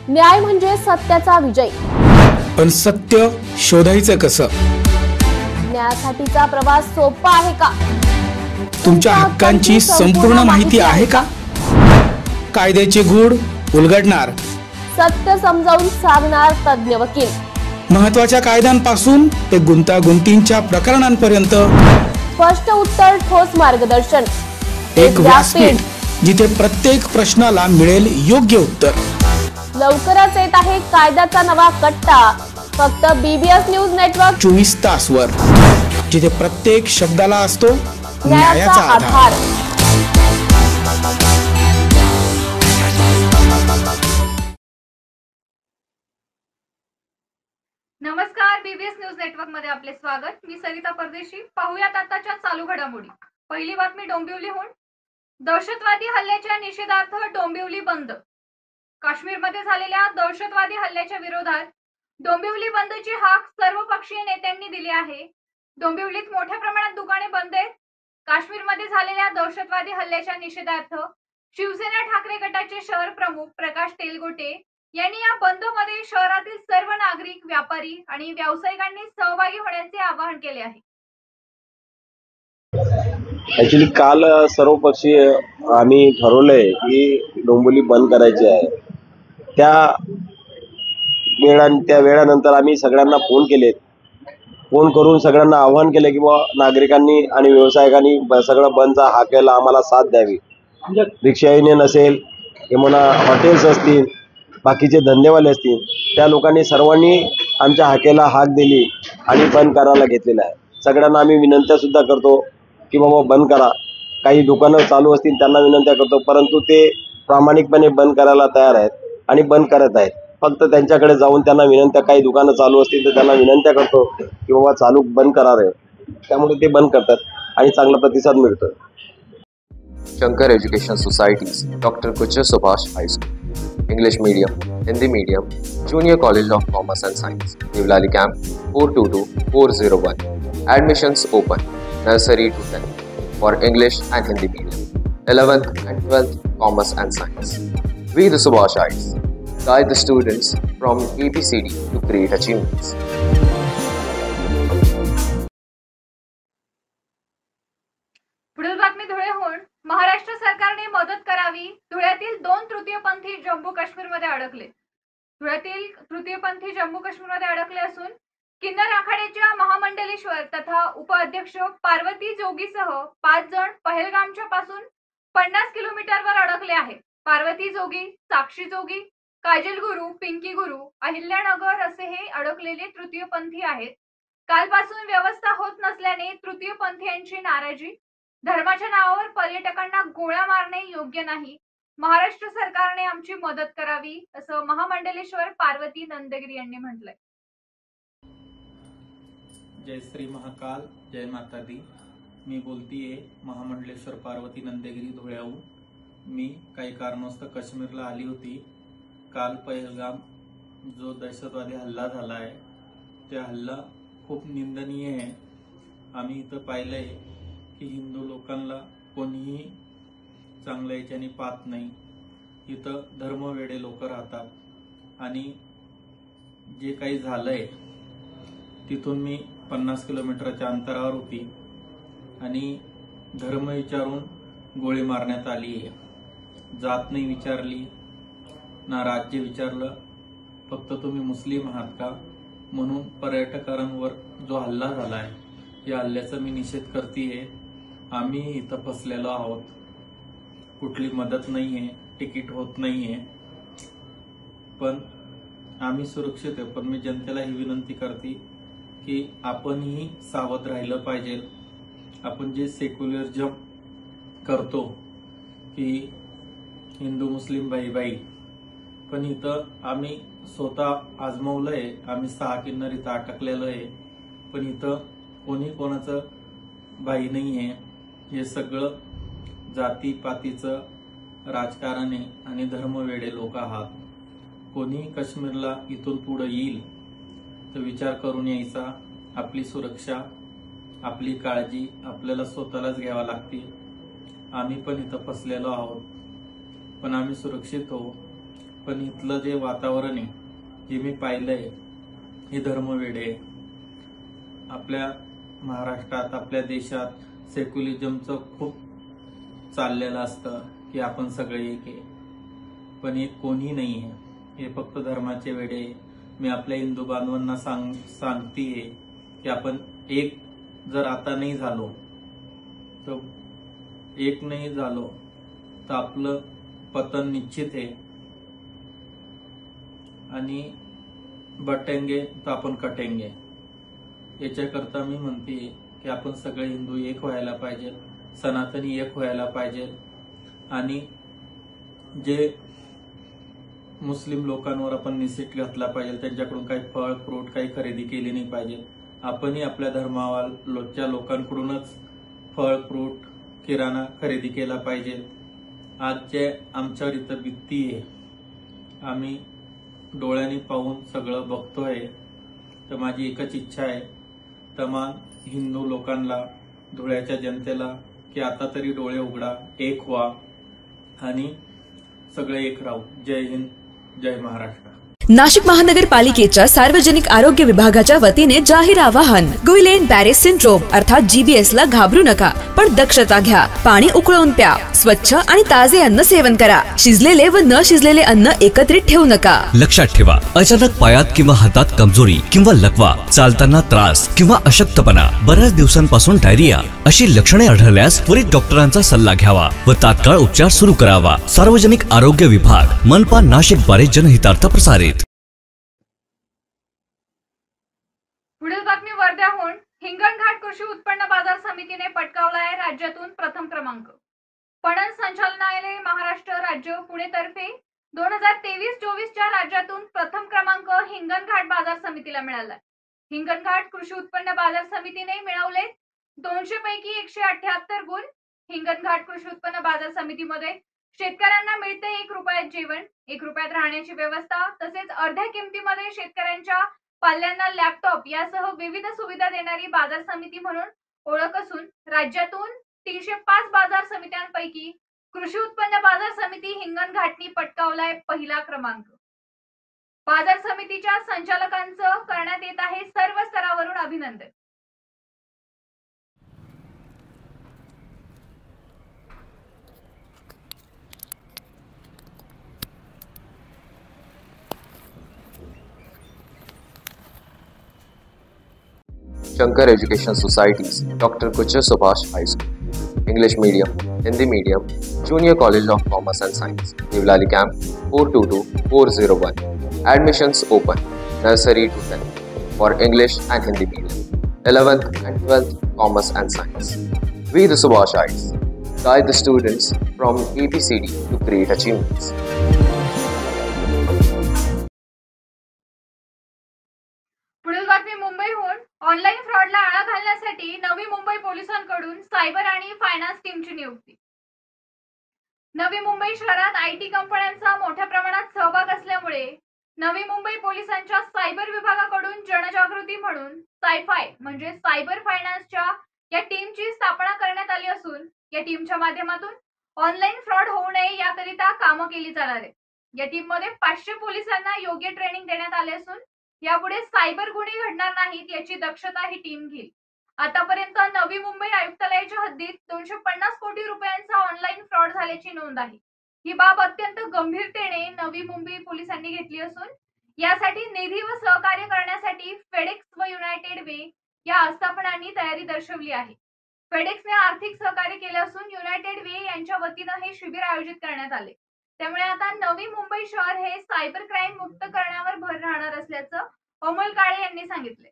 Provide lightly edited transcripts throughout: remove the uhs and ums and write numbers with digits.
न्याय म्हणजे सत्याचा विजय. पण सत्य शोधायचं कसं? न्यायासाठीचा प्रवास सोपा आहे का? तुमच्या हक्कांची संपूर्ण माहिती आहे का? कायद्याचे गूढ उलगडणार, सत्य समजावून सांगणार तज्ञ वकील. महत्त्वाच्या कायद्यांपासून ते गुंतागुंतींच्या प्रकरणांपर्यंत स्पष्ट उत्तर, ठोस मार्गदर्शन. एक व्यासपीठ जिथे प्रत्येक प्रश्नाला मिळेल योग्य उत्तर. लवकरच येत आहे कायद्याचा नवा कट्टा, फक्त BBS न्यूज नेटवर्क 24 तासवर, जिथे प्रत्येक शब्दाला असतो न्यायाचा आधार. नमस्कार, BBS न्यूज नेटवर्क मध्ये आपले स्वागत. मी सरिता परदेशी. पाहूयात आताच्या चालू घडामोडी. पहिली बातमी डोंबिवलीहून. दहशतवादी हल्ल्याच्या निषेधार्थ डोंबिवली बंद. काश्मीरमध्ये झालेल्या दहशतवादी हल्ल्याच्या विरोधात डोंबिवली बंदची हाक सर्वपक्षीय नेत्यांनी दिली आहे. डोंबिवलीत मोठ्या प्रमाणात दुकाने बंद आहेत. काश्मीरमध्ये झालेल्या दहशतवादी हल्ल्याच्या निषेधार्थ शिवसेना ठाकरे गटाचे शहर प्रमुख प्रकाश तेलगोटे यांनी या बंदमध्ये शहरातील सर्व नागरिक, व्यापारी आणि व्यावसायिकांनी सहभागी होण्याचे आवाहन केले आहे. ऍक्च्युली काल सर्वपक्षीय आम्ही ठरवलंय की डोंबिवली बंद करायची आहे. त्या वेळानंतर आम्ही सगळ्यांना फोन केलेत. फोन करून सगळ्यांना आवाहन केलं की नागरिकांनी आणि व्यावसायिकांनी सगळं बंदचा हाकेला आम्हाला साथ द्यावी. रिक्षा युनियन असेल किंवा हॉटेल्स असतील, बाकीचे धंदेवाले असतील, त्या लोकांनी सर्वांनी आमच्या हाकेला हाक दिली आणि बंद करायला घेतलेलं आहे. सगळ्यांना आम्ही विनंत्या सुद्धा करतो की बाबा बंद करा. काही दुकानं चालू असतील त्यांना विनंत्या करतो, परंतु ते प्रामाणिकपणे बंद करायला तयार आहेत आणि बंद करत आहेत. फक्त त्यांच्याकडे जाऊन त्यांना विनंत्या, काही दुकानं चालू असतील तर त्यांना विनंत्या करतो की बाबा चालू बंद करा रे. त्यामुळे ते बंद करतात आणि चांगला प्रतिसाद मिळतो. Shankar education societies, doctor Kuchar Subhash high school, English medium, Hindi medium, Junior College of Commerce and Science, Devlali Camp 422401. Admissions open, nursery to 10th for English and Hindi medium, 11th and 12th Commerce and Science. We the Subhashites guide the students from ABCD to great achievements. पुढील बातमी धुळेहून. महाराष्ट्र सरकारने मदत करावी. धुळ्यातील 2 तृतीयपंथी जम्मू काश्मीरमध्ये अडकले. धुळ्यातील तृतीयपंथी जम्मू काश्मीरमध्ये अडकले असून किन्नर आखाड्याच्या महामंडलेश्वर तथा उपाध्यक्ष पार्वती जोगीसह 5 जण पहलगामच्या पासून 50 किलोमीटरवर अडकले आहेत. पार्वती जोगी, साक्षी जोगी, काजल गुरु, पिंकी गुरु, अहिल्यानगर असे हे अडकलेले तृतीयपंथी आहेत. कालपासून व्यवस्था होत नसल्याने तृतीयपंथीयांची नाराजी. धर्माच्या नावावर पर्यटकांना गोळ्या मारणे योग्य नाही. महाराष्ट्र सरकारने आमची मदत करावी, असं महामंडलेश्वर पार्वती नंदगिरी यांनी म्हटलंय. जय श्री महाकाल, जय माता दी. मी बोलतीये महामंडलेश्वर पार्वती नंदगिरी धुळ्याहून. मी काही कारणास्तव काश्मीरला आली होती. काल पहलगाम जो दहशतवादी हल्ला झाला आहे, त्या हल्ला खूप निंदनीय आहे. आम्ही इथं पाहिलंय की हिंदू लोकांना कोणीही चांगल्या याच्याने पाहत नाही. इथं धर्मवेडे लोक राहतात आणि जे काही झालंय तिथून मी 50 किलोमीटरच्या अंतरावर होती आणि धर्म विचारून गोळी मारण्यात आली आहे. जात नाही विचारली ना राज्य विचारलं, फक्त तुम्ही मुस्लिम आहात का म्हणून पर्यटकांवर जो हल्ला झाला आहे, या हल्ल्याचा मी निषेध करतेय. आम्ही इथं फसलेलो आहोत. कुठली मदत नाहीये, तिकीट होत नाहीये, पण आम्ही सुरक्षित आहे. पण मी जनतेला ही विनंती करते की आपणही सावध राहिलं पाहिजे. आपण जे सेक्युलरिझम करतो की हिंदू मुस्लिम भाई, पण इथं आम्ही स्वतः आजमावलंय. आम्ही 6 किन्नर इथं अटकलेलो आहे, पण इथं कोणी कोणाचं भाई नाहीये. हे सगळं जातीपातीचं राजकारण आहे आणि धर्मवेडे लोक आहात. कोणी काश्मीरला इथून पुढे येईल तर विचार करून यायचा. आपली सुरक्षा, आपली काळजी आपल्याला स्वतःलाच घ्यावा लागते. आम्ही पण इथं फसलेलो आहोत, पण आम्ही सुरक्षित हो. पण इथलं जे वातावरण आहे, जे मी पाहिलंय, हे धर्मवेडे आपल्या महाराष्ट्रात, आपल्या देशात सेक्युलिझमचं खूप चाललेलं असतं की आपण सगळे एक आहे, पण एक कोणी नाही आहे. हे फक्त धर्माचे वेडे. मी आपल्या हिंदू बांधवांना सांगतेय की आपण एक जर आता नाही झालो तर आपलं पतन निश्चित आहे आणि बटेंगे तर आपण कटेंगे. याच्याकरता मी म्हणते की आपण सगळे हिंदू एक व्हायला पाहिजे, सनातनी एक व्हायला पाहिजे आणि जे मुस्लिम लोकांवर आपण निषेध घातला पाहिजे, त्यांच्याकडून काही फळ फ्रूट काही खरेदी केली नाही पाहिजे. आपणही आपल्या धर्माच्या लोकांकडूनच फळ फ्रूट किराणा खरेदी केला पाहिजे. आज जे आमच्यावर इथं बित्ती आहे, आम्ही डोळ्यांनी पाहून सगळं बघतोय. तर माझी एकच इच्छा आहे तमाम हिंदू लोकांना, धुळ्याच्या जनतेला, की आता तरी डोळे उघडा, एक व्हा आणि सगळे एक राहू. जय हिंद, जय महाराष्ट्र. नाशिक महानगरपालिकेच्या सार्वजनिक आरोग्य विभागाच्या वतीने जाहीर आवाहन. गुइलेन बॅरे सिंड्रोम अर्थात GBS ला घाबरू नका, पण दक्षता घ्या. पाणी उकळून प्या. स्वच्छ आणि ताजे अन्न सेवन करा. शिजलेले व न शिजलेले अन्न एकत्रित ठेवू नका. लक्षात ठेवा, अचानक पायात किंवा हातात कमजोरी किंवा लकवा, चालताना त्रास किंवा अशक्तपणा, बऱ्याच दिवसांपासून डायरिया अशी लक्षणे आढळल्यास त्वरित डॉक्टरांचा सल्ला घ्यावा व तात्काळ उपचार सुरू करावा. सार्वजनिक आरोग्य विभाग, मनपा नाशिक द्वारे जनहितार्थ प्रसारित. पुढील बातमी वर्ध्याहून. हिंगणघाट कृषी उत्पन्न बाजार समितीने पटकावलाय राज्यातून प्रथम क्रमांक. पणन संचालनालय महाराष्ट्र राज्य पुणे तर्फे 2023-24च्या राज्यातून प्रथम क्रमांक हिंगणघाट बाजार समितीला मिळाला. हिंगणघाट कृषी उत्पन्न बाजार समितीने मिळवले 200 पैकी 178 गुण. हिंगणघाट कृषी उत्पन्न बाजार समितीमध्ये शेतकऱ्यांना मिळते 1 रुपयात जेवण, 1 रुपयात राहण्याची व्यवस्था, तसेच अर्ध्या किमतीमध्ये शेतकऱ्यांच्या पाल्यांना लॅपटॉप यासह विविध सुविधा देणारी बाजार समिती म्हणून ओळख असून राज्यातून 305 बाजार समित्यांपैकी कृषी उत्पन्न बाजार समिती हिंगणघाटनी पटकावलाय पहिला क्रमांक. बाजार समितीच्या संचालकांचं करण्यात येत आहे सर्व स्तरावरून अभिनंदन. Shankar Education Societies, Dr. Kuchar Subhash High School, English Medium, Hindi Medium, Junior College of Commerce and Science, Devlali Camp 422401. Admissions open, nursery to 10th for English and Hindi Medium, 11th and 12th Commerce and Science. We the Subhashites guide the students from ABCD to great achievements. पुढील बातमी मुंबईहून. Online फ्रॉडला आळा घालण्यासाठी नवी मुंबई पोलिसांकडून cyber आणि finance टीमची नियुक्ती. नवी मुंबई शहरात IT कंपन्यांचा मोठ्या प्रमाणात सहभाग असल्यामुळे नवी मुंबई पोलिसांच्या सायबर विभागाकडून जनजागृती म्हणून सायफाय म्हणजे सायबर फायनान्सच्या या टीमची स्थापना करण्यात आली असून या टीमच्या माध्यमातून ऑनलाईन फ्रॉड होऊ नये याकरिता कामं केली जाणार आहेत. या टीममध्ये 500 पोलिसांना योग्य ट्रेनिंग देण्यात आले असून यापुढे सायबर गुन्हे घडणार नाहीत याची दक्षता ही टीम घेईल. आतापर्यंत नवी मुंबई आयुक्तालयाच्या हद्दीत 250 कोटी रुपयांचा ऑनलाईन फ्रॉड झाल्याची नोंद आहे. ही बाब अत्यंत गंभीरतेने नवी मुंबई पोलिसांनी घेतली असून यासाठी निधी व सहकार्य करण्यासाठी फेडेक्स व युनायटेड वे या आस्थापनांनी तयारी दर्शवली आहे. फेडेक्सने आर्थिक सहकार्य केले असून युनायटेड वे यांच्या वतीनं हे शिबिर आयोजित करण्यात आले. त्यामुळे आता नवी मुंबई शहर हे सायबर क्राईम मुक्त करण्यावर भर राहणार असल्याचं अमोल काळे यांनी सांगितले.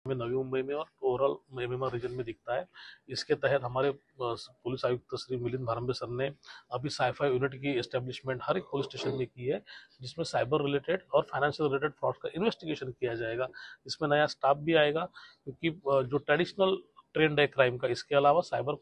नवी मुंबई में और ओवरऑल MMR रीजन में दिखता है. इसके तहत हमारे पुलिस आयुक्त श्री मिलिंद भारंबे सर ने अभी साइफाई यूनिट की एस्टेब्लिशमेंट हर एक पुलिस स्टेशन में की है, जिसमें साइबर रिलेटेड और फाइनेंशियल रिलेटेड फ्रॉड का इन्वेस्टिगेशन किया जाएगा. इसमें नया स्टाफ भी आएगा क्योंकि जो ट्रेडिशनल ट्रेंड है क्राइम का, इसके अलावा साइबर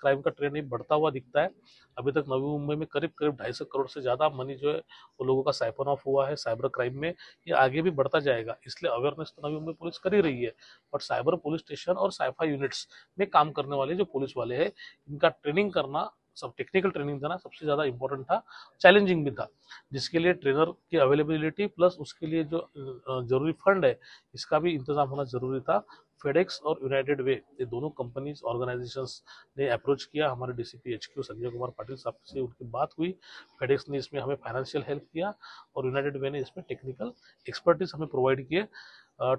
क्राइम का ट्रेंड भी बढ़ता हुआ दिखता है. अभी तक नवी मुंबई में करीब 250 करोड़ से ज़्यादा मनी जो है वो लोगों का साइफन ऑफ हुआ है साइबर क्राइम में. ये आगे भी बढ़ता जाएगा, इसलिए अवेयरनेस तो नवी मुंबई पुलिस कर ही रही है, बट साइबर पुलिस स्टेशन और साइफाई यूनिट्स में काम करने वाले जो पुलिस वाले हैं इनका ट्रेनिंग करना सब टेक्निकल ट्रेनिंग देना सबसे ज़्यादा इम्पोर्टेंट था, चैलेंजिंग भी था, जिसके लिए ट्रेनर की अवेलेबिलिटी प्लस उसके लिए जो जरूरी फंड है इसका भी इंतजाम होना जरूरी था। फेडेक्स और यूनाइटेड वे ये दोनों कंपनीज ऑर्गेनाइजेशंस ने अप्रोच किया, हमारे डीसीपी HQ संजय कुमार पाटिल साहब से उनकी बात हुई। फेडेक्स ने इसमें हमें फाइनेंशियल हेल्प किया और यूनाइटेड वे ने इसमें टेक्निकल एक्सपर्टीज हमें प्रोवाइड किए।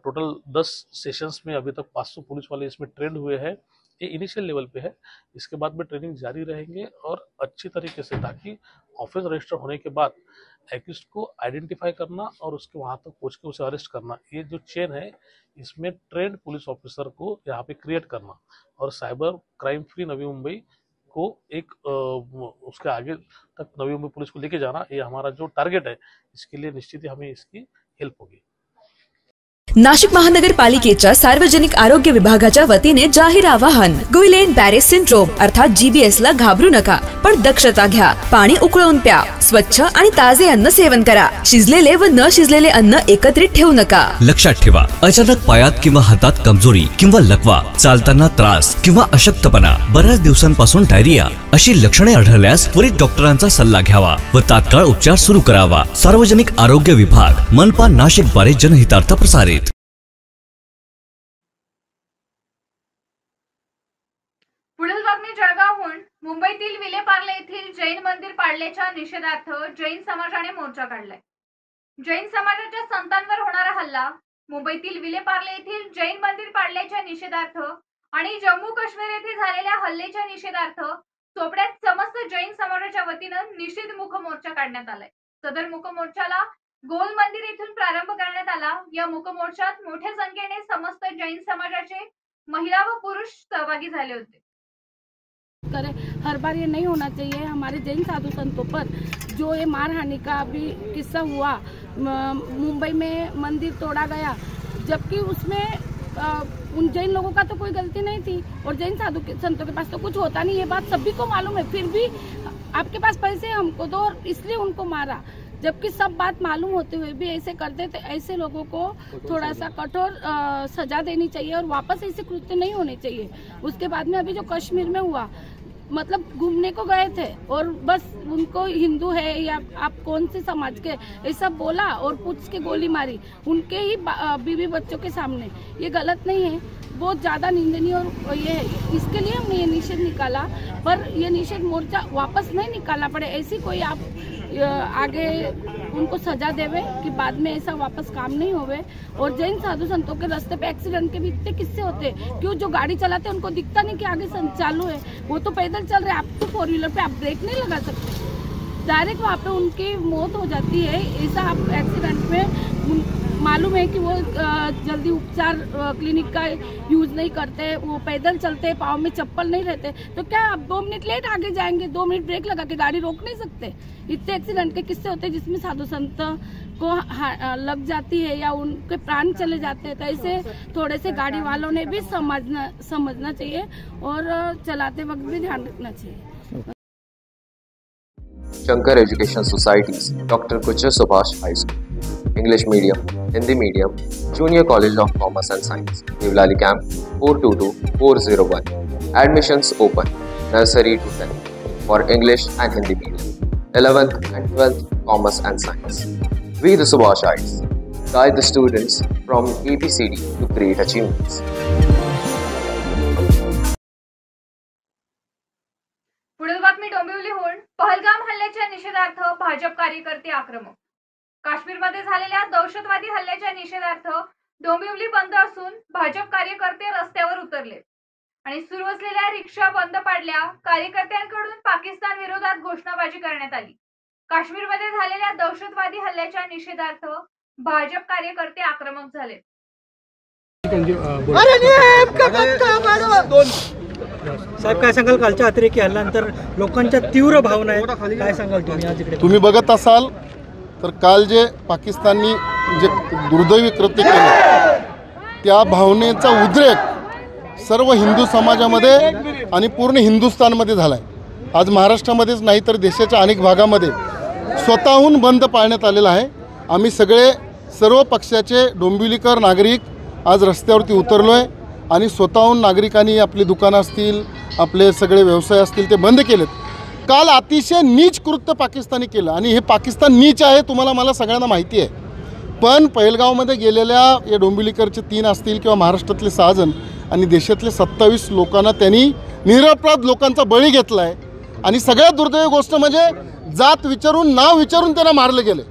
टोटल 10 सेशंस में अभी तक 500 पुलिस वाले इसमें ट्रेंड हुए हैं। ये इनिशियल लेवल पे है, इसके बाद में ट्रेनिंग जारी रहेंगे और अच्छी तरीके से, ताकि ऑफेंस रजिस्टर होने के बाद एक्यूज्ड को आइडेंटिफाई करना और उसके वहाँ तक पहुँच के उसे अरेस्ट करना, ये जो चेन है इसमें ट्रेंड पुलिस ऑफिसर को यहाँ पे क्रिएट करना और cyber crime free Navi Mumbai को एक उसके आगे तक नवी मुंबई पुलिस को लेके जाना, ये हमारा जो टारगेट है, इसके लिए निश्चित ही हमें इसकी हेल्प होगी। नाशिक महानगरपालिकेच्या सार्वजनिक आरोग्य विभागाच्या वतीने जाहीर आवाहन, गुइलेन बॅरे सिंड्रोम अर्थात GBS ला घाबरू नका, पण दक्षता घ्या. पाणी उकळून प्या, स्वच्छ आणि ताजे अन्न सेवन करा. शिजलेले व न शिजलेले अन्न एकत्रित ठेवू नका. लक्षात ठेवा, अचानक पायात किंवा हातात कमजोरी किंवा लकवा, चालताना त्रास किंवा अशक्तपणा, बऱ्याच दिवसांपासून डायरिया अशी लक्षणे आढळल्यास त्वरित डॉक्टरांचा सल्ला घ्यावा व तात्काळ उपचार सुरू करावा. सार्वजनिक आरोग्य विभाग, मनपा नाशिक द्वारे जनहितार्थ प्रसारित. पुढील बातमी जळगावहून. मुंबईतील विलेपार्ले येथील जैन मंदिर पाडल्याच्या निषेधार्थ जैन समाजाने मोर्चा काढलाय. जैन समाजाच्या संतांवर होणारा हल्ला, मुंबईतील विलेपार्ले येथील जैन मंदिर पाडल्याच्या निषेधार्थ आणि जम्मू काश्मीर येथे झालेल्या हल्ल्याच्या निषेधार्थ चोपड्यात समस्त जैन समाजाच्या वतीनं निषेध मुख मोर्चा काढण्यात आलाय. सदर मुख मोर्चाला गोल मंदिर येथून प्रारंभ करण्यात आला. या मुख मोर्चात मोठ्या संख्येने समस्त जैन समाजाचे महिला व पुरुष सहभागी झाले होते. हर बार ये नहीं होना चाहिए. हमारे जैन साधु संतों पर जो ये मारहानि का अभी किस्सा हुआ, मुंबई में मंदिर तोड़ा गया, जबकि उसमें उन जैन लोगों का तो कोई गलती नहीं थी और जैन साधु संतों के पास तो कुछ होता नहीं, ये बात सभी को मालूम है. फिर भी आपके पास पैसे हमको दो और इसलिए उनको मारा, जबकि सब बात मालूम होते हुए भी ऐसे करते. तो ऐसे लोगों को थोड़ा सा कठोर सजा देनी चाहिए और वापस ऐसे कृत्य नहीं होने चाहिए. उसके बाद में अभी जो कश्मीर में हुआ, मतलब घूमने को गए थे और बस उनको हिंदू है या आप कौन से समाज के ऐसा बोला और पूछ के गोली मारी उनके ही बीवी बच्चों के सामने. ये गलत नहीं है, बहुत ज़्यादा निंदनीय और ये है. इसके लिए हमने ये निषेध निकाला, पर ये निषेध मोर्चा वापस नहीं निकालना पड़े. ऐसी कोई आप आगे उनको सजा देवे कि बाद में ऐसा वापस काम नहीं होवे. और जैन साधु संतों के रास्ते पे एक्सीडेंट के भी इतने किस्से होते हैं. क्यों जो गाड़ी चलाते हैं उनको दिखता नहीं कि आगे चालू है, वो तो पैदल चल रहे हैं. आप तो 4 व्हीलर पे आप ब्रेक नहीं लगा सकते, डायरेक्ट वहाँ पे उनकी मौत हो जाती है. ऐसा आप एक्सीडेंट में मालूम है कि वो जल्दी उपचार क्लिनिक का यूज नहीं करते, वो पैदल चलते, पाँव में चप्पल नहीं रहते, तो क्या आप 2 मिनट लेट आगे जाएंगे, 2 मिनट ब्रेक लगा के गाड़ी रोक नहीं सकते. इतने एक्सीडेंट के किस्से होते हैं जिसमें साधु संत को लग जाती है या उनके प्राण चले जाते हैं. तो ऐसे थोड़े से गाड़ी वालों ने भी समझना चाहिए और चलाते वक्त भी ध्यान रखना चाहिए. Shankar education societies, doctor Kuchar Subhash high school, English medium, Hindi medium, junior college of commerce and science, Deolali camp 422401. Admissions open, nursery to 10th for English and Hindi medium, 11th and 12th commerce and science. We the Subhashites guide the students from ABCD to great achievements. पुढील बातमी डोंबिवलीहून. पहलगाम हल्ल्याच्या निषेधार्थ भाजप कार्यकर्ते आक्रमक. काश्मीरमध्ये झालेल्या दहशतवादी हल्ल्याच्या निषेधार्थ डोंबिवली बंद असून भाजप कार्यकर्ते रस्त्यावर उतरले आणि सुरू असलेल्या रिक्षा बंद पाडल्या. कार्यकर्त्यांकडून पाकिस्तान विरोधात घोषणाबाजी करण्यात आली. काश्मीरमध्ये झालेल्या दहशतवादी हल्ल्याच्या निषेधार्थ भाजप कार्यकर्ते आक्रमक झाले. साहेब काय सांगाल, कालच्या अतिरेकी हल्ल्यानंतर लोकांच्या तीव्र भावना आहेत, काय सांगाल तुम्ही आज इकडे? तुम्ही बघत असाल तर काल जे पाकिस्ताननी जे दुर्दैवी कृत्य केले त्या भावनेचा उद्रेक सर्व हिंदू समाजामध्ये आणि पूर्ण हिंदुस्थानमध्ये झाला आहे. आज महाराष्ट्रामध्येच नाही तर देशाच्या अनेक भागामध्ये स्वतःहून बंद पाळण्यात आलेला आहे. आम्ही सगळे सर्व पक्षाचे डोंबिवलीकर नागरिक आज रस्त्यावरती उतरलो आहे आणि स्वतःहून नागरिकांनी आपली दुकानं असतील, आपले सगळे व्यवसाय असतील ते बंद केलेत. काल अतिशय नीच कृत्य पाकिस्तानी केलं आणि हे पाकिस्तान नीच आहे तुम्हाला मला सगळ्यांना माहिती आहे. पण पहलगावमध्ये गेलेल्या या डोंबिवलीकरचे 3 असतील किंवा महाराष्ट्रातले 6 जण आणि देशातले 27 लोकांना त्यांनी निरपराध लोकांचा बळी घेतला आहे. आणि सगळ्यात दुर्दैवी गोष्ट म्हणजे जात विचारून नाव विचारून त्यांना मारले गेले.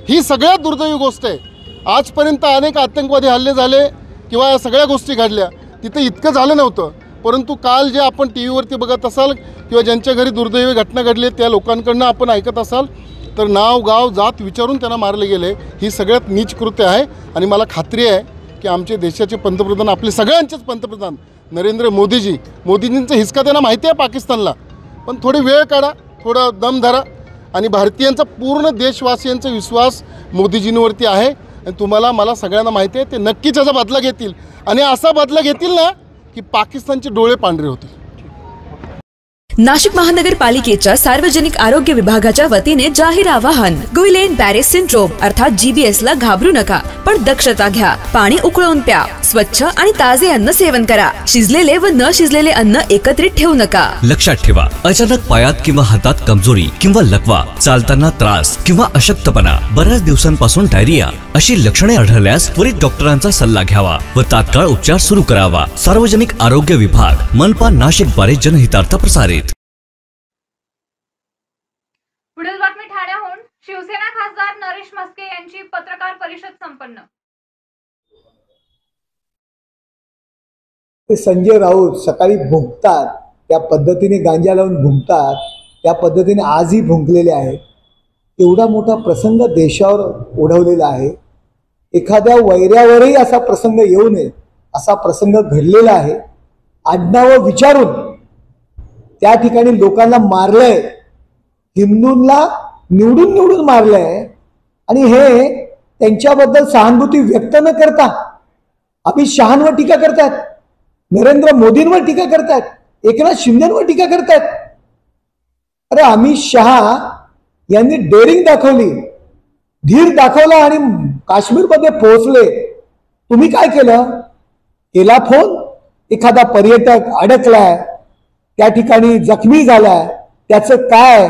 ही सगळ्यात दुर्दैवी गोष्ट आहे. आजपर्यंत अनेक आतंकवादी हल्ले झाले किंवा या सगळ्या गोष्टी घडल्या, तिथे इतकं झालं नव्हतं. परंतु काल जे आपण टी व्हीवरती बघत असाल किंवा ज्यांच्या घरी दुर्दैवी घटना घडली त्या लोकांकडनं आपण ऐकत असाल तर नाव गाव जात विचारून त्यांना मारले गेले. ही सगळ्यात नीच कृत्य आहे. आणि मला खात्री आहे की आमचे देशाचे पंतप्रधान, आपले सगळ्यांचेच पंतप्रधान नरेंद्र मोदीजींचा हिसका त्यांना माहिती आहे पाकिस्तानला. पण थोडी वेळ काढा, थोडा दम धरा आणि भारतीयांचा पूर्ण देशवासियांचा विश्वास मोदीजींवरती आहे. आणि तुम्हाला मला सगळ्यांना माहिती आहे ते नक्कीच याचा बदला घेतील. आणि असा बदला घेतील ना की पाकिस्तानचे डोळे पांढरे होतील. नाशिक महानगरपालिकेच्या सार्वजनिक आरोग्य विभागाच्या वतीने जाहीर आवाहन. गुइलेन बॅरे सिंड्रोम अर्थात GBS ला घाबरू नका, पण दक्षता घ्या. पाणी उकळून प्या. स्वच्छ आणि ताजे अन्न सेवन करा. शिजलेले व न शिजलेले अन्न एकत्रित ठेवू नका. लक्षात ठेवा, अचानक पायात किंवा हातात कमजोरी किंवा लकवा, चालताना त्रास किंवा अशक्तपणा, बऱ्याच दिवसांपासून डायरिया अशी लक्षणे आढळल्यास त्वरित डॉक्टरांचा सल्ला घ्यावा व तात्काळ उपचार सुरू करावा. सार्वजनिक आरोग्य विभाग, मनपा नाशिक द्वारे जनहितार्थ प्रसारित. पुढील बातमी ठाण्याहून. शिवसेना खासदार नरेश म्हस्के यांची पत्रकार परिषद संपन्न. संजय राऊत सकाळी भुंकतात त्या पद्धतीने गांजा लावून भुंकतात त्या पद्धतीने आजही भुंकलेले आहेत. एवढा मोठा प्रसंग देशावर ओढवलेला आहे. एखाद्या वैऱ्यावरही असा प्रसंग येऊ नये असा प्रसंग घडलेला आहे. आडनावं विचारून त्या ठिकाणी लोकांना मारलंय, हिंदूंना निवडून मारलंय. आणि हे त्यांच्याबद्दल सहानुभूती व्यक्त न करता अमित शहांवर टीका करतात, नरेंद्र मोदींवर टीका करतात, एकनाथ शिंदेवर टीका करतात. अरे अमित शहा यांनी डेअरिंग दाखवली, धीर दाखवला आणि काश्मीरमध्ये पोहोचले. तुम्ही काय केलं? केला फोन. एखादा पर्यटक अडकलाय, त्या ठिकाणी जखमी झालाय, त्याचं काय?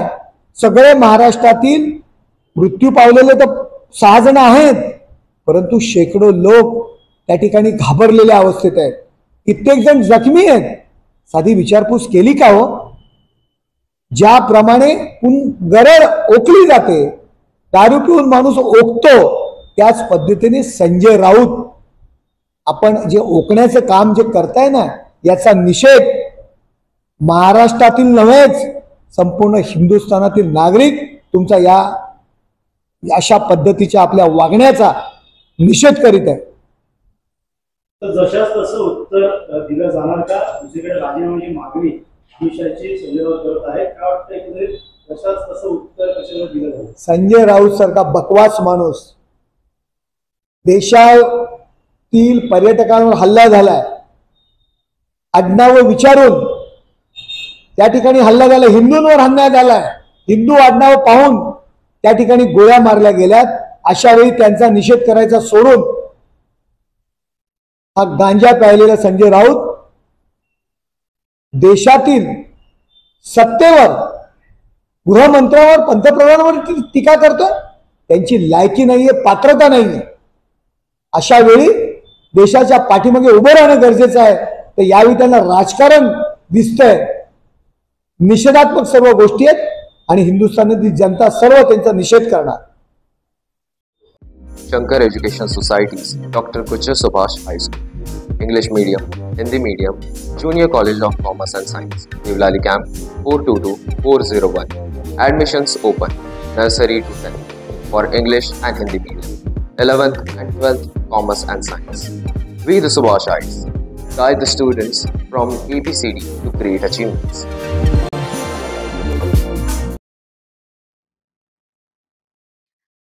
सगळे महाराष्ट्रातील मृत्यू पावलेले तर 6 जण आहेत, परंतु शेकडो लोक त्या ठिकाणी घाबरलेल्या अवस्थेत आहेत. कित्येक जण जखमी आहेत. साधी विचारपूस केली का हो? ज्याप्रमाणे गरळ ओकली जाते, दारू पिऊन माणूस ओकतो, त्याच पद्धतीने संजय राऊत आपण जे ओकण्याचं काम जे करताय ना, याचा निषेध महाराष्ट्रातील नव्हेच संपूर्ण हिंदुस्थानातील नागरिक तुमचा या अशा पद्धतीच्या आपल्या वागण्याचा निषेध करीत आहे. जशास तसं उत्तर दिलं जाणार का? दुसरीकडे राजीनाम्याची मागणी अमित संजय राऊत करत आहे. काय वाटतं एकंदरीत जशास तसं उत्तर कशाला दिलं जाईल? संजय राऊत सारखा बकवास माणूस, देशातील पर्यटकांवर हल्ला झालाय, आडनावं विचारून त्या ठिकाणी हल्ला झाला, हिंदूंवर हल्ला झालाय, हिंदू आडनाव पाहून त्या ठिकाणी गोळ्या मारल्या गेल्यात. अशा वेळी त्यांचा निषेध करायचा सोडून हा गांजा प्यायलेला संजय राऊत देशातील सत्तेवर, गृहमंत्र्यावर, पंतप्रधानांवर टीका करतोय. त्यांची लायकी नाहीये, पात्रता नाहीये. अशा वेळी देशाच्या पाठीमागे उभं राहणं गरजेचं आहे. तर यावेळी त्यांना राजकारण दिसतंय. निषेधात्मक सर्व गोष्टी आहेत आणि हिंदुस्थानातील जनता सर्व त्यांचा निषेध करणार. Shankar education societies, doctor Kuchar Subhash high school, English medium, Hindi medium, junior college of commerce and science, Deolali camp 422-401. Admissions open. Nursery to 10th for English and Hindi medium, 11th and 12th Commerce and Science. We the Subhashites guide the students from ABCD to great achievements.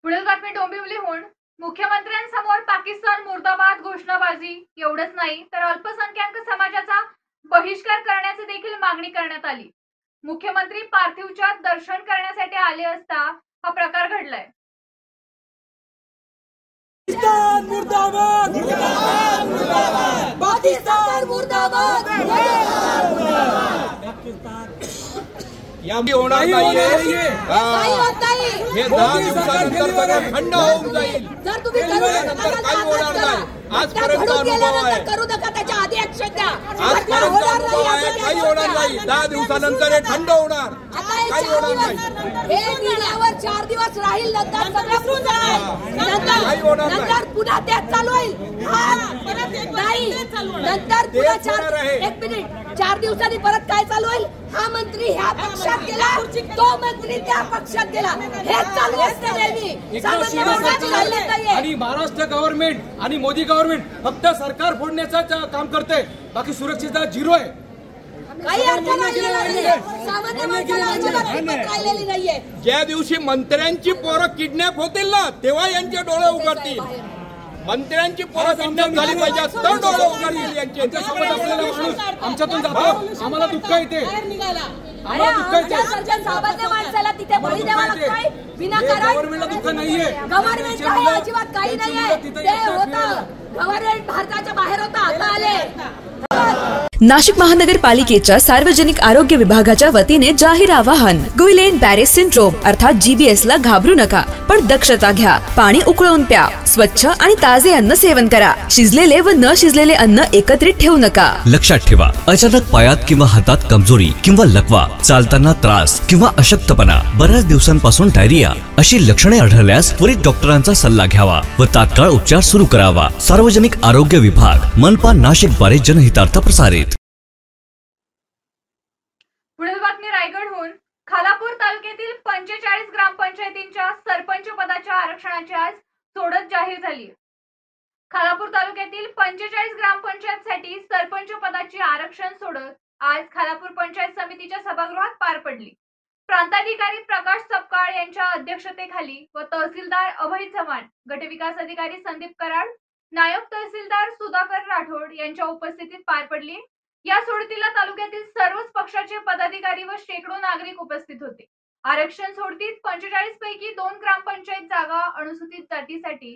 पुढील बातमी डोंबिवलीहून. मुख्यमंत्र्यांसमोर पाकिस्तान मुर्दाबाद घोषणाबाजी. एवढंच नाही तर अल्पसंख्याक समाजाचा बहिष्कार करण्याची देखील मागणी करण्यात आली. मुख्यमंत्री पार्थिवच्या दर्शन करण्यासाठी आले असता हा प्रकार घडलाय. पाकिस्तान मुर्दाबाद, मुर्दाबाद, मुर्दाबाद, पाकिस्तान मुर्दाबाद, मुर्दाबाद. होणार नाहीये. हे 10 दिवसानंतर सगळं थंड होऊन जाईल. त्यानंतर काही होणार नाही. आजपर्यंत अनुभव आहे, करू नका, त्याच्या आधी ऍक्शन द्या. आजपर्यंत अनुभव आहे, काही होणार नाही. 10 दिवसानंतर हे थंड होणार, काही होणार नाही. हे मीडियावर 4 दिवस राहील, नंतर सगळं नंतर पुन्हा तेच चालू होईल. नाही, नंतर पुन्हा 4 दिवसांनी परत काय चालू होईल? हा मंत्री ह्या पक्षात गेला, तो मंत्री त्या पक्षात गेला, हे चालू असते नेहमी. आणि महाराष्ट्र गव्हर्नमेंट आणि मोदी गव्हर्नमेंट फक्त सरकार फोडण्याचं काम करते, बाकी सुरक्षितता 0 आहे. काही अर्थ नाहीये. सामान्य माणसाला अजिबात हिंमत राहिलेली नाहीये. ज्या दिवशी मंत्र्यांची पोरं किडनॅप होतील ना, तेव्हा यांचे डोळे उघडतील. मंत्र्यांची पोरं किडनॅप झाली पाहिजे, तर डोळे उघडतील यांचे. त्याच्यासोबत आपल्याला माणूस आमच्यातून जातो, आम्हाला दुःख येते. सामान्य माणसाला तिथे बळी द्यावा लागतोय विनाकारण. गव्हर्नमेंटला दुःख नाहीये, गव्हर्नमेंट अजिबात काही नाहीये. ते होतं गव्हर्नमेंट भारताच्या बाहेर होतं, आता आले. नाशिक महानगरपालिकेच्या सार्वजनिक आरोग्य विभागाच्या वतीने जाहीर आवाहन. गुइलेन बॅरेस सिंड्रोम अर्थात GBS ला घाबरू नका, पण दक्षता घ्या. पाणी उकळून प्या, स्वच्छ आणि ताजे अन्न सेवन करा. शिजलेले व न शिजलेले अन्न एकत्रित ठेवू नका. लक्षात ठेवा, अचानक पायात किंवा हातात कमजोरी किंवा लकवा, चालताना त्रास किंवा अशक्तपणा, बऱ्याच दिवसांपासून डायरिया अशी लक्षणे आढळल्यास त्वरित डॉक्टरांचा सल्ला घ्यावा व तात्काळ उपचार सुरू करावा. सार्वजनिक आरोग्य विभाग, मनपा नाशिक द्वारे जनहितार्थ प्रसारित. पुढील बातमी रायगडहून. खालापूर तालुक्यातील 45 ग्रामपंचायतींच्या सरपंच पदाच्या आरक्षणाची आज सोडत जाहीर झाली. खालापूर तालुक्यातील 45 ग्रामपंचायतसाठी सरपंच पदाची आरक्षण सोडत आज खालापूर पंचायत समितीच्या सभागृहात पार पडली. प्रांताधिकारी प्रकाश सपकाळ यांच्या अध्यक्षतेखाली व तहसीलदार अभय चव्हाण, गटविकास अधिकारी संदीप कराड, नायब तहसीलदार सुधाकर राठोड यांच्या उपस्थितीत पार पडली. या सोडतीला तालुक्यातील सर्वच पक्षाचे पदाधिकारी व शेकडो नागरिक उपस्थित होते. आरक्षण सोडतीत 45 पैकी 2 ग्रामपंचायत जागा अनुसूचित जातीसाठी,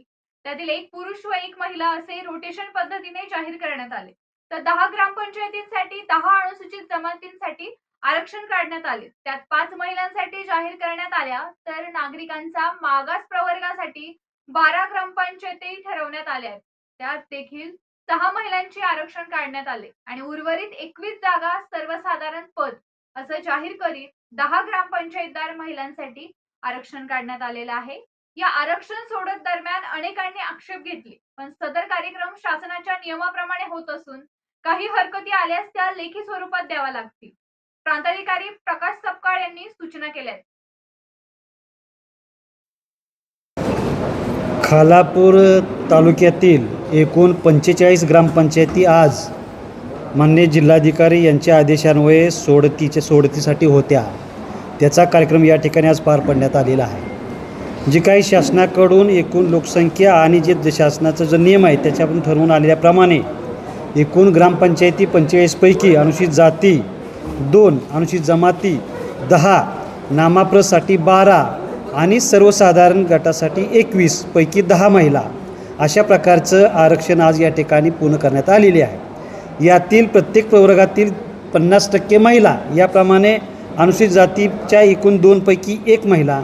त्यातील 1 पुरुष व 1 महिला असे रोटेशन पद्धतीने जाहीर करण्यात आले. तर 10 ग्रामपंचायतींसाठी 10 अनुसूचित जमातींसाठी आरक्षण काढण्यात आले. त्यात 5 महिलांसाठी जाहीर करण्यात आल्या, तर नागरिकांचा मागास प्रवर्गासाठी 12 ग्रामपंचायती ठरवण्यात आल्या. त्यात देखील 6 महिलांचे आरक्षण काढण्यात आले आणि उर्वरित 21 जागा सर्वसाधारण पद असं जाहीर करीत 10 ग्रामपंचायतदार महिलांसाठी आरक्षण काढण्यात आलेलं आहे. या आरक्षण सोडत दरम्यान अनेकांनी आक्षेप घेतले, पण सदर कार्यक्रम शासनाच्या नियमाप्रमाणे होत असून काही हरकती आल्यास त्या लेखी स्वरूपात द्याव्या लागतील. प्रांताधिकारी प्रकाश सपकाळ यांनी सूचना केल्या. खालापूर तालुक्यातील एकूण 45 ग्रामपंचायती आज माननीय जिल्हाधिकारी यांच्या आदेशान्वये सोडतीसाठी होत्या. त्याचा कार्यक्रम या ठिकाणी आज पार पाडण्यात आलेला आहे. जी काही शासनाकडून एकूण लोकसंख्या आणि जे शासनाचा जो नियम आहे त्याच्यातून ठरवून आलेल्याप्रमाणे एकूण ग्रामपंचायती 45 पैकी अनुसूचित जाती 2, अनुसूचित जमाती 10, नामाप्रसाठी 12 आणि सर्वसाधारण गटासाठी 21 पैकी 10 महिला अशा प्रकारचं आरक्षण आज या ठिकाणी पूर्ण करण्यात आलेले आहे. यातील प्रत्येक प्रवर्गातील 50% महिला, याप्रमाणे अनुसूचित जातीच्या एकूण 2 पैकी 1 महिला,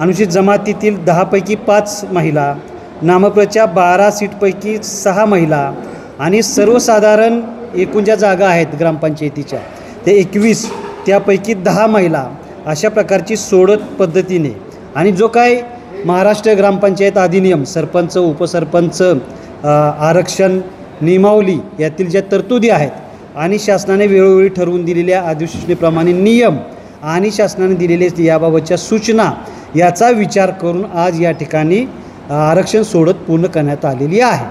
अनुसूचित जमातीतील 10 पैकी 5 महिला, नामप्रच्या 12 सीटपैकी 6 महिला आणि सर्वसाधारण एकूण ज्या जागा आहेत ग्रामपंचायतीच्या ते 21, त्यापैकी 10 महिला अशा प्रकारची सोडत पद्धतीने. आणि जो काय महाराष्ट्र ग्रामपंचायत अधिनियम, सरपंच उपसरपंच आरक्षण नियमावली यातील ज्या तरतुदी आहेत आणि शासनाने वेळोवेळी ठरवून दिलेल्या अधिसूचनेप्रमाणे नियम आणि शासनाने दिलेले याबाबतच्या सूचना याचा विचार करून आज या ठिकाणी आरक्षण सोडत पूर्ण करण्यात आलेली आहे.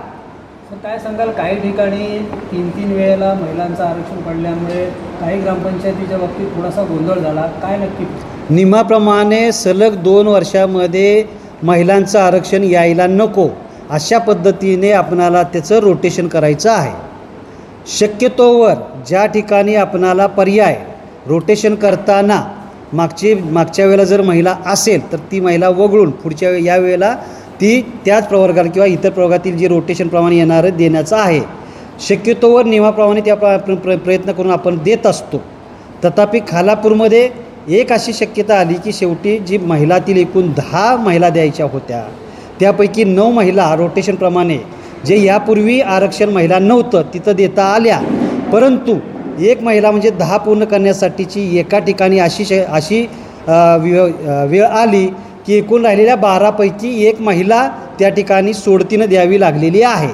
काय सांगाल, काही ठिकाणी 3 वेळेला महिलांचं आरक्षण पडल्यामुळे काही ग्रामपंचायतीच्या बाबतीत थोडासा गोंधळ झाला, काय नक्की? नियमाप्रमाणे सलग 2 वर्षामध्ये महिलांचं आरक्षण यायला नको अशा पद्धतीने आपणाला त्याचं रोटेशन करायचं आहे. शक्यतोवर ज्या ठिकाणी आपणाला पर्याय रोटेशन करताना मागच्या वेळेला जर महिला असेल तर ती महिला वगळून पुढच्या या वेळेला ती त्याच प्रवर्गाला किंवा इतर प्रवर्गातील जे रोटेशनप्रमाणे येणारं देण्याचं आहे. शक्यतोवर नियमाप्रमाणे त्या प्रयत्न करून आपण देत असतो. तथापि खालापूरमध्ये एक अशी शक्यता आली की शेवटी जी महिलातील एकूण 10 महिला द्यायच्या होत्या त्यापैकी 9 महिला रोटेशनप्रमाणे जे यापूर्वी आरक्षण महिला नव्हतं तिथं देता आल्या, परंतु एक महिला म्हणजे 10 पूर्ण करण्यासाठीची एका ठिकाणी अशी वेळ आली की एकूण राहिलेल्या 12पैकी एक महिला त्या ठिकाणी सोडतीनं द्यावी लागलेली आहे.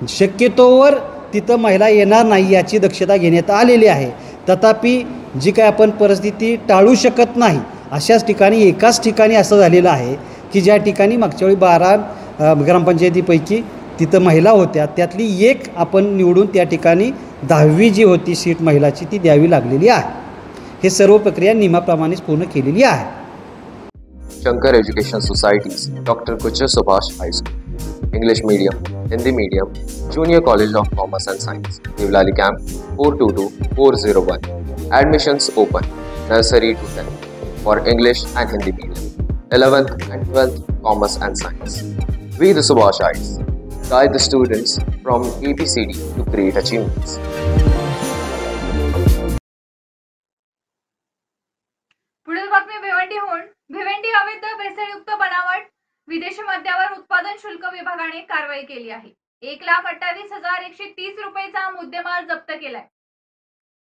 शक्यतोवर तिथं महिला येणार नाही याची दक्षता घेण्यात आलेली आहे. तथापि जी काय आपण परिस्थिती टाळू शकत नाही अशाच ठिकाणी एकाच ठिकाणी असं झालेलं आहे की ज्या ठिकाणी मागच्या वेळी 12 ग्रामपंचायतीपैकी तिथं महिला होत्या त्यातली एक आपण निवडून त्या ठिकाणी 10वी जी होती सीट महिलाची ती द्यावी लागलेली आहे. हे सर्व प्रक्रिया नियमाप्रमाणेच पूर्ण केलेली आहे. Shankar education societies, doctor Kuchar Subhash high school, English medium, Hindi medium, junior college of commerce and science, Deolali camp 422401. Admissions open, nursery to 10th for English and Hindi medium, 11th and 12th commerce and science. We the Subhashites guide the students from ABCD to great achievements. पुढील बातमी भिवंडीहून. भिवंडी अवैध भेसळयुक्त बनावट विदेशी मद्यावर उत्पादन शुल्क विभागाने कारवाई केली आहे. 1,28,130 रुपयेचा मुद्देमाल जप्त केलाय.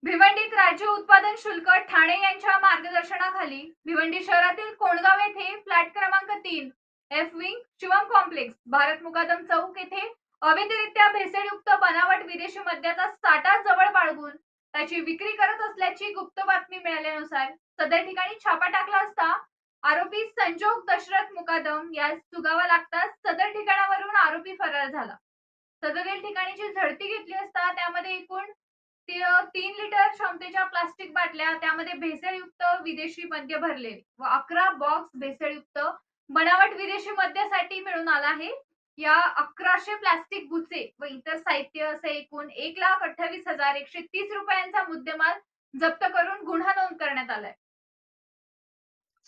भिवंडीत राज्य उत्पादन शुल्क ठाणे यांच्या मार्गदर्शनाखाली भिवंडी शहरातील कोणगाव येथे फ्लॅट क्रमांक 3 F wing Shivam complex Bharat Mukadam Chowk येथे अवैधरित्या भेसळयुक्त बनावट विदेशी मद्याचा साठा जवळ बाळगून त्याची विक्री करत असल्याची गुप्त बातमी मिळाल्यानुसार सदर ठिकाणी छापा टाकला असता आरोपी संजोग दशरथ मुकादम यास सुगावा लागताच सदर ठिकाणावरून आरोपी फरार झाला. सदरील ठिकाणीची झडती घेतली असता त्यामध्ये एकूण 3 लिटर क्षमतेच्या प्लास्टिक बाटल्या त्यामध्ये भेसळयुक्त विदेशी मद्य भरले व 11 बॉक्स भेसळयुक्त बनावट विदेशी मद्यासाठी मिळून आला आहे. या 1100 प्लास्टिक बुचे व इतर साहित्य असे एकूण 1,28,130 रुपयांचा मुद्देमाल जप्त करून गुन्हा नोंद करण्यात आलाय.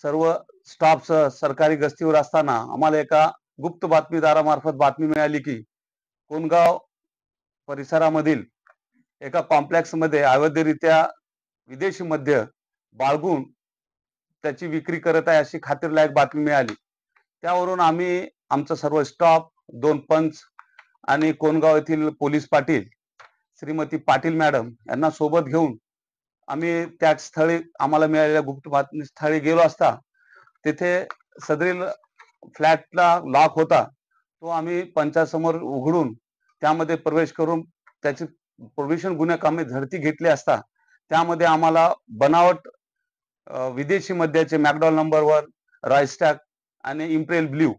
सर्व स्टाफ सरकारी गस्तीवर असताना आम्हाला एका गुप्त बातमीदारामार्फत बातमी मिळाली की कोणगाव परिसरामधील एका कॉम्प्लेक्स मध्ये अवैधरित्या विदेशी मद्य बाळगून त्याची विक्री करत आहे अशी खात्रीलायक बातमी मिळाली. त्यावरून आम्ही आमचा सर्व स्टाफ 2 पंच आणि कोणगाव येथील पोलीस पाटील श्रीमती पाटील मॅडम यांना सोबत घेऊन आम्ही त्या स्थळी आम्हाला मिळालेल्या गुप्त बातमी स्थळी गेलो असता तिथे सदरील फ्लॅटला लॉक होता तो आम्ही पंचासमोर उघडून त्यामध्ये प्रवेश करून त्याची प्रोव्हिजन गुन्हेकामी झडती घेतली असता त्यामध्ये आम्हाला बनावट विदेशी मद्याचे मॅकडॉल नंबर 1 रॉयस्टॅग आणि इम्प्रेल ब्ल्यू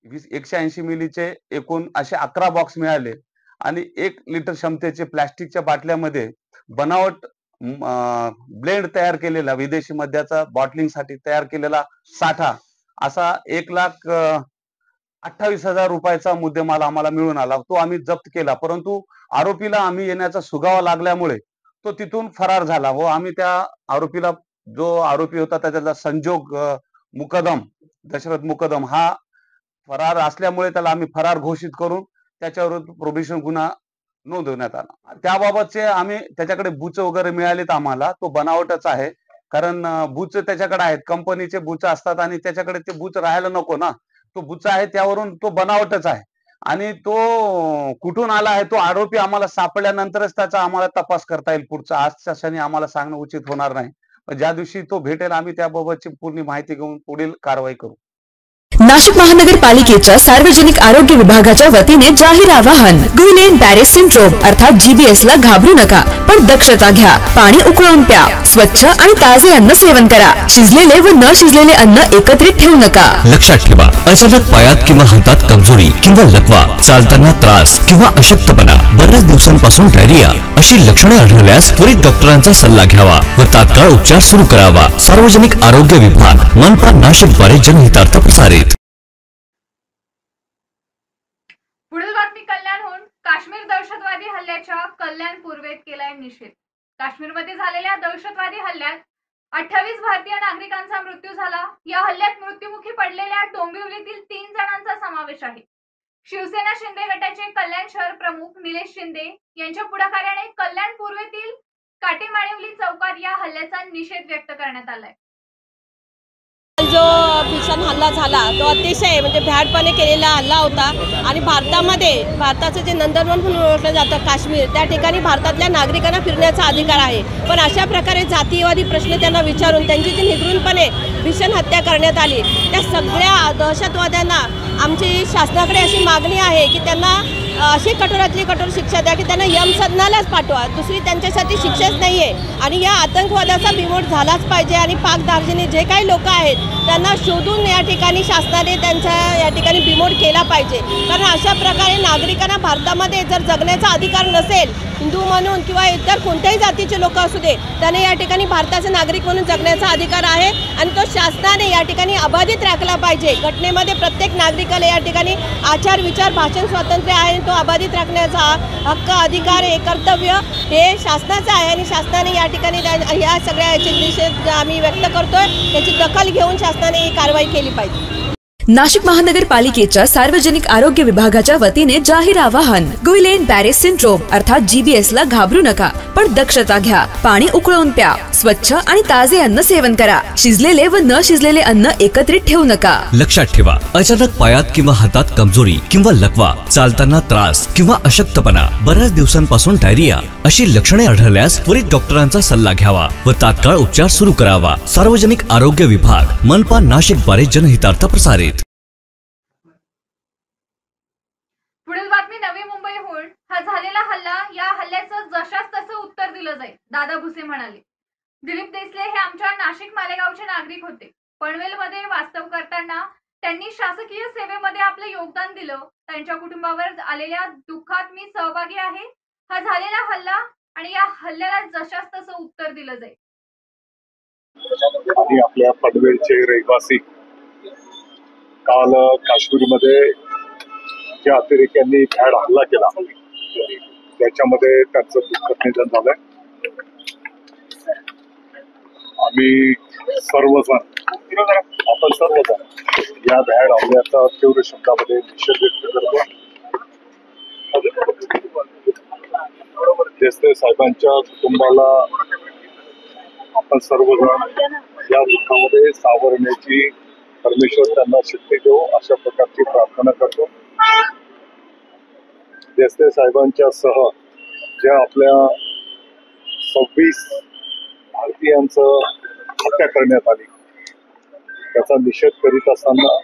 180 मिलीचे एकूण असे 11 बॉक्स मिळाले आणि 1 लिटर क्षमतेचे प्लास्टिकच्या बाटल्यामध्ये बनावट ब्लेंड तयार केलेला विदेशी मद्याचा बॉटलिंगसाठी तयार केलेला साठा असा 1,28,000 रुपयाचा मुद्देमाल आम्हाला मिळून आला. तो आम्ही जप्त केला, परंतु आरोपीला आम्ही येण्याचा सुगावा लागल्यामुळे तो तिथून फरार झाला व आम्ही त्या आरोपीला जो आरोपी होता त्याच्यातला संजोग मुकदम दशरथ मुकदम हा फरार असल्यामुळे त्याला आम्ही फरार घोषित करून त्याच्यावर प्रोबेशन गुन्हा नोंदवण्यात आला. त्याबाबतचे आम्ही त्याच्याकडे बुच वगैरे मिळालेत आम्हाला, तो बनावटच आहे कारण बुच त्याच्याकडे आहेत, कंपनीचे बुच असतात आणि त्याच्याकडे ते बुच राहायला नको ना, तो बुच आहे त्यावरून तो बनावटच आहे आणि तो कुठून आला आहे तो आरोपी आम्हाला सापडल्यानंतरच त्याचा आम्हाला तपास करता येईल. पुढचा आजच्या क्षणी आम्हाला सांगणं उचित होणार नाही. ज्या दिवशी तो भेटेल आम्ही त्याबाबतची पूर्ण माहिती घेऊन पुढील कारवाई करू. नाशिक महानगरपालिकेच्या सार्वजनिक आरोग्य विभागाच्या वतीने जाहीर आवाहन. गुइलेन बॅरेस सिंड्रोम अर्थात GBS ला घाबरू नका, पण दक्षता घ्या. पाणी उकळून प्या. स्वच्छ आणि ताजे अन्न सेवन करा. शिजलेले व न शिजलेले अन्न एकत्रित ठेवू नका. लक्षात ठेवा, अचानक पायात किंवा हातात कमजोरी किंवा लकवा, चालताना त्रास किंवा अशक्तपणा, बऱ्याच दिवसांपासून डायरिया अशी लक्षणे आढळल्यास त्वरित डॉक्टरांचा सल्ला घ्यावा व तात्काळ उपचार सुरू करावा. सार्वजनिक आरोग्य विभाग मनपा नाशिक द्वारे जनहितार्थ प्रसारित. पुढील बातमी कल्याणहून. काश्मीर दहशतवादी हल्ल्याच्या कल्याण पूर्वेत केलाय निषेध. काश्मीरमध्ये झालेल्या दहशतवादी हल्ल्यात 28 भारतीय नागरिकांचा मृत्यू झाला. या हल्ल्यात मृत्युमुखी पडलेल्या डोंबिवलीतील 3 जणांचा समावेश आहे. शिवसेना शिंदे गटाचे कल्याण शहर प्रमुख निलेश शिंदे यांच्या पुढाकाराने कल्याण पूर्वेतील काटेमाळिवली चौकात या हल्ल्याचा निषेध व्यक्त करण्यात आलाय. जो भीषण हल्ला झाला तो अतिशय म्हणजे भ्याडपणे केलेला हल्ला होता आणि भारताचं जे नंदनवन म्हणून ओळखलं जातं काश्मीर, त्या ठिकाणी भारतातल्या नागरिकांना फिरण्याचा अधिकार आहे. पण अशा प्रकारे जातीयवादी प्रश्न त्यांना विचारून त्यांची जी निगृणपणे भीषण हत्या करण्यात आली, त्या सगळ्या दहशतवाद्यांना आमची शासनाकडे अशी मागणी आहे की त्यांना अशी कठोरातली कठोर शिक्षा द्या की त्यांना यमसदनालाच पाठवा. दुसरी त्यांच्यासाठी शिक्षाच नाही आहे आणि या आतंकवादाचा बिमोड झालाच पाहिजे आणि पाक दार्जिने जे काही लोक आहेत त्यांना शोधून या ठिकाणी शासनाने त्यांचा या ठिकाणी बिमोड केला पाहिजे. कारण अशा प्रकारे नागरिकांना भारतामध्ये जर जगण्याचा अधिकार नसेल, हिंदू म्हणून किंवा इतर कोणत्याही जातीचे लोक असू दे, त्याने या ठिकाणी भारताचे नागरिक म्हणून जगण्याचा अधिकार आहे आणि तो शासनाने या ठिकाणी अबाधित राखला पाहिजे. घटनेमध्ये प्रत्येक नागरिकाला या ठिकाणी आचार विचार भाषण स्वातंत्र्य आहे, तो अबाधित राखण्याचा हक्क अधिकार हे कर्तव्य हे शासनाचं आहे आणि शासनाने या ठिकाणी या सगळ्या याचे निषेध आम्ही व्यक्त करतोय. याची दखल घेऊन शासनाने ही कारवाई केली पाहिजे. नाशिक महानगरपालिकेच्या सार्वजनिक आरोग्य विभागाच्या वतीने जाहीर आवाहन. गुइलेन बॅरेस सिंड्रोम अर्थात GBS ला घाबरू नका, पण दक्षता घ्या. पाणी उकळून प्या. स्वच्छ आणि ताजे अन्न सेवन करा. शिजलेले व न शिजलेले अन्न एकत्रित ठेवू नका. लक्षात ठेवा, अचानक पायात किंवा हातात कमजोरी किंवा लकवा, चालताना त्रास किंवा अशक्तपणा, बऱ्याच दिवसांपासून डायरिया अशी लक्षणे आढळल्यास त्वरित डॉक्टरांचा सल्ला घ्यावा व तात्काळ उपचार सुरू करावा. सार्वजनिक आरोग्य विभाग, मनपा नाशिक द्वारे जनहितार्थ प्रसारित. पुढील बातमी नवी मुंबईहून. हा झालेला हल्ला, या हल्ल्याचं जशास तसं उत्तर दिलं जाईल, दादा भुसे म्हणाले. दिलीप देसले हे आमच्या नाशिक मालेगावचे नागरिक होते. पनवेलमध्ये वास्तव करताना त्यांनी शासकीय सेवेमध्ये आपलं योगदान दिलं. त्यांच्या कुटुंबावर आलेल्या दुःखात मी सहभागी आहे. हा झालेला हल्ला आणि या हल्ल्याला जशास तसं उत्तर दिलं जाईल. आणि आपल्या पनवेलचे रहिवासी काल काश्मीरमध्ये ज्या अतिरेक्यांनी भ्याड हल्ला केला त्याच्यामध्ये त्यांचं दुःखद निधन झालंय. आम्ही आपण सर्वजण या भ्याड हल्ल्याचा तीव्र शब्दामध्ये निषेध व्यक्त करतो. देसले साहेबांच्या कुटुंबाला आपण सर्वजण या दुःखामध्ये सावरण्याची परमेश्वर त्यांना शक्ती देऊ अशा प्रकारची प्रार्थना करतो. देसले साहेबांच्या सह ज्या आपल्या 26 भारतीयांचं हत्या करण्यात आली त्याचा निषेध करीत असताना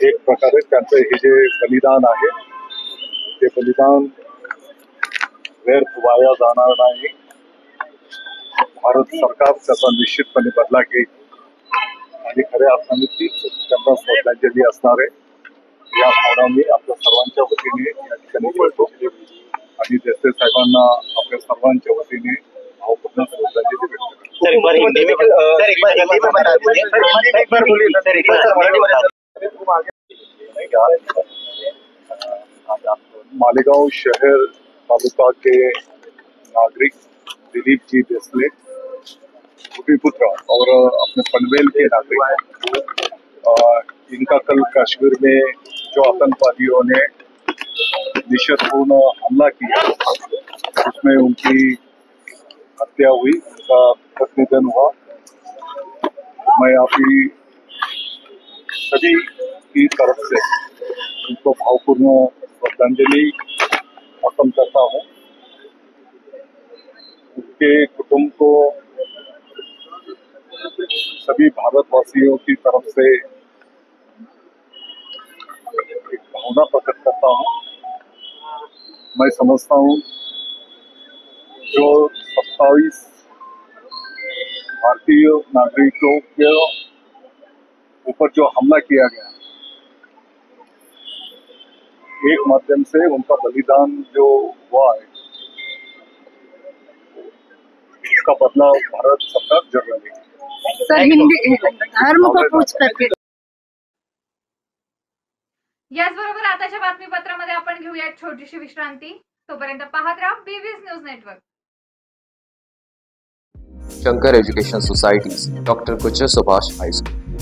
एक प्रकारे त्यांचं हे जे बलिदान आहे ते बलिदान व्यर्थ वाया जाणार नाही. भारत सरकार त्याचा निश्चितपणे बदला घेईल आणि खऱ्या अर्थाने तीच त्यांना श्रद्धांजली असणार आहे. या भावना मी आपल्या सर्वांच्या वतीने या ठिकाणी करतो आणि देसले साहेबांना आपल्या सर्वांच्या वतीने भावपूर्ण श्रद्धांजली व्यक्त करतो. मालेगांव शहर तालुका के नागरिक दिलीप जी देसले भूमिपुत्र और अपने पनवेल के नागरिक, इनका कल कश्मीर में जो आतंकवादियों ने निषेधपूर्ण हमला किया उसमें उनकी हत्या हुई, उनका दुखद निधन हुआ. मैं आपकी सभी की तरफ से उनको भावपूर्ण श्रद्धांजलि अर्पण करता हूँ. उनके कुटुंब को सभी भारतवासियों की तरफ से एक भावना प्रकट करता हूँ. मैं समझता हूँ जो 27 भारतीय नागरिकों के ऊपर जो हमला किया गया एक माध्यम से उनका बलिदान जो हुआ है इसका बदला भारत सरकार जरूर लेगी. सर हिंदी धर्म को पूछ करके. याचबरोबर आताच्या बातमीपत्रामध्ये आपण घेऊया एक छोटीशी विश्रांती. तोपर्यंत पाहत राहा BVS news network. Shankar education societies, doctor Kuche Subhash high school,